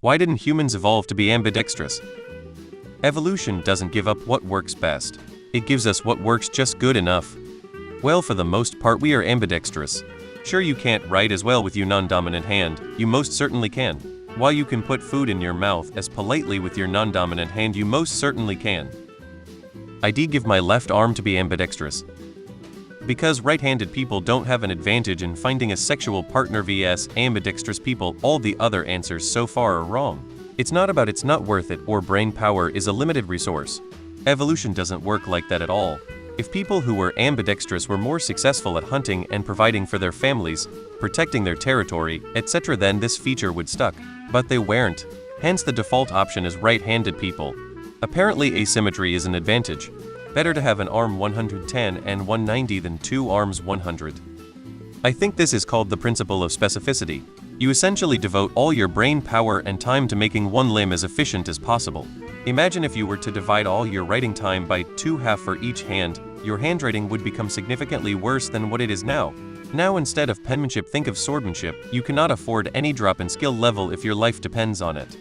Why didn't humans evolve to be ambidextrous? Evolution doesn't give up what works best. It gives us what works just good enough. Well, for the most part we are ambidextrous. Sure, you can't write as well with your non-dominant hand, you most certainly can. While you can put food in your mouth as politely with your non-dominant hand, you most certainly can. I give my left arm to be ambidextrous. Because right-handed people don't have an advantage in finding a sexual partner vs ambidextrous people, all the other answers so far are wrong. It's not about it's not worth it or brain power is a limited resource. Evolution doesn't work like that at all. If people who were ambidextrous were more successful at hunting and providing for their families, protecting their territory, etc., then this feature would stuck. But they weren't. Hence the default option is right-handed people. Apparently asymmetry is an advantage. Better to have an arm 110 and 190 than two arms 100. I think this is called the principle of specificity. You essentially devote all your brain power and time to making one limb as efficient as possible. Imagine if you were to divide all your writing time by 2/2 for each hand, your handwriting would become significantly worse than what it is now. Now instead of penmanship, think of swordmanship. You cannot afford any drop in skill level if your life depends on it.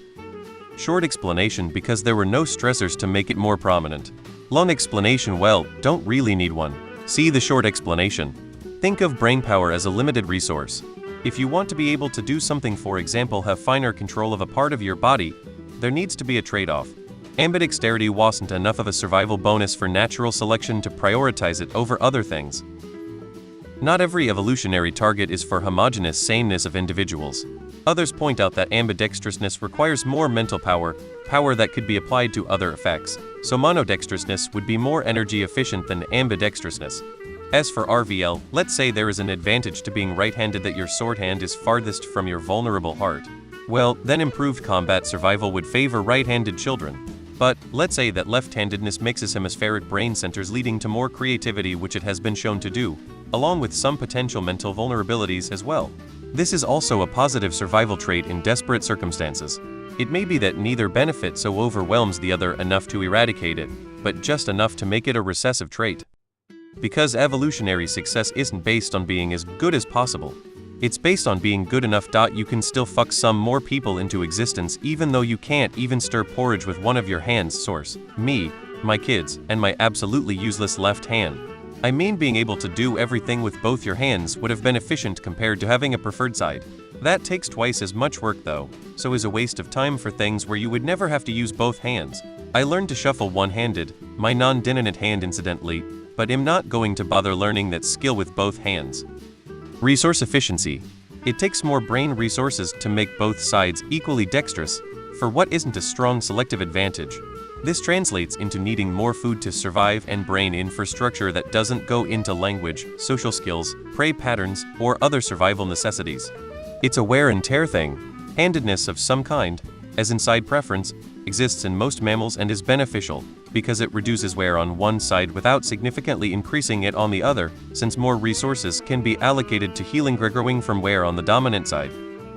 Short explanation, because there were no stressors to make it more prominent. Long explanation, well, don't really need one. See the short explanation. Think of brain power as a limited resource. If you want to be able to do something, for example have finer control of a part of your body, there needs to be a trade-off. Ambidexterity wasn't enough of a survival bonus for natural selection to prioritize it over other things. Not every evolutionary target is for homogeneous sameness of individuals. Others point out that ambidextrousness requires more mental power, power that could be applied to other effects, so monodextrousness would be more energy efficient than ambidextrousness. As for RVL, let's say there is an advantage to being right-handed, that your sword hand is farthest from your vulnerable heart. Well, then improved combat survival would favor right-handed children. But let's say that left-handedness mixes hemispheric brain centers, leading to more creativity, which it has been shown to do, along with some potential mental vulnerabilities as well. This is also a positive survival trait in desperate circumstances. It may be that neither benefit so overwhelms the other enough to eradicate it, but just enough to make it a recessive trait. Because evolutionary success isn't based on being as good as possible. It's based on being good enough. You can still fuck some more people into existence even though you can't even stir porridge with one of your hands. Source: me, my kids, and my absolutely useless left hand. I mean, being able to do everything with both your hands would have been efficient compared to having a preferred side. That takes twice as much work though, so is a waste of time for things where you would never have to use both hands. I learned to shuffle one-handed, my non-dominant hand incidentally, but am not going to bother learning that skill with both hands. Resource efficiency. It takes more brain resources to make both sides equally dexterous, for what isn't a strong selective advantage. This translates into needing more food to survive and brain infrastructure that doesn't go into language, social skills, prey patterns, or other survival necessities. It's a wear and tear thing. Handedness of some kind, as in side preference, exists in most mammals and is beneficial, because it reduces wear on one side without significantly increasing it on the other, since more resources can be allocated to healing growing from wear on the dominant side.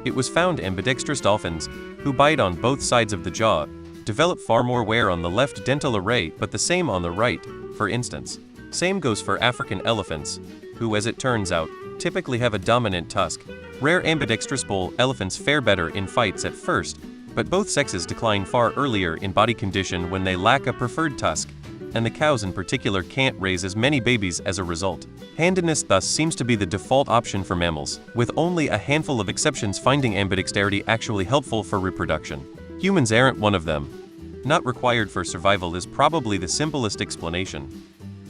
It was found ambidextrous dolphins, who bite on both sides of the jaw, develop far more wear on the left dental array but the same on the right, for instance. Same goes for African elephants, who, as it turns out, typically have a dominant tusk. Rare ambidextrous bull elephants fare better in fights at first, but both sexes decline far earlier in body condition when they lack a preferred tusk, and the cows in particular can't raise as many babies as a result. Handedness thus seems to be the default option for mammals, with only a handful of exceptions finding ambidexterity actually helpful for reproduction. Humans aren't one of them. Not required for survival is probably the simplest explanation.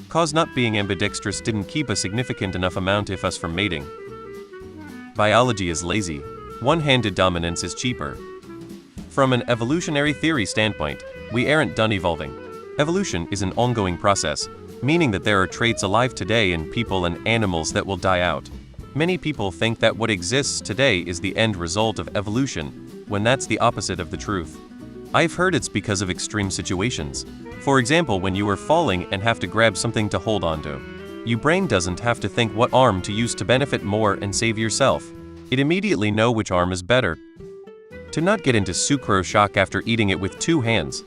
Cause not being ambidextrous didn't keep a significant enough amount of us from mating. Biology is lazy. One-handed dominance is cheaper. From an evolutionary theory standpoint, we aren't done evolving. Evolution is an ongoing process, meaning that there are traits alive today in people and animals that will die out. Many people think that what exists today is the end result of evolution, when that's the opposite of the truth. I've heard it's because of extreme situations. For example, when you are falling and have to grab something to hold onto. Your brain doesn't have to think what arm to use to benefit more and save yourself. It immediately know which arm is better. To not get into sucrose shock after eating it with two hands.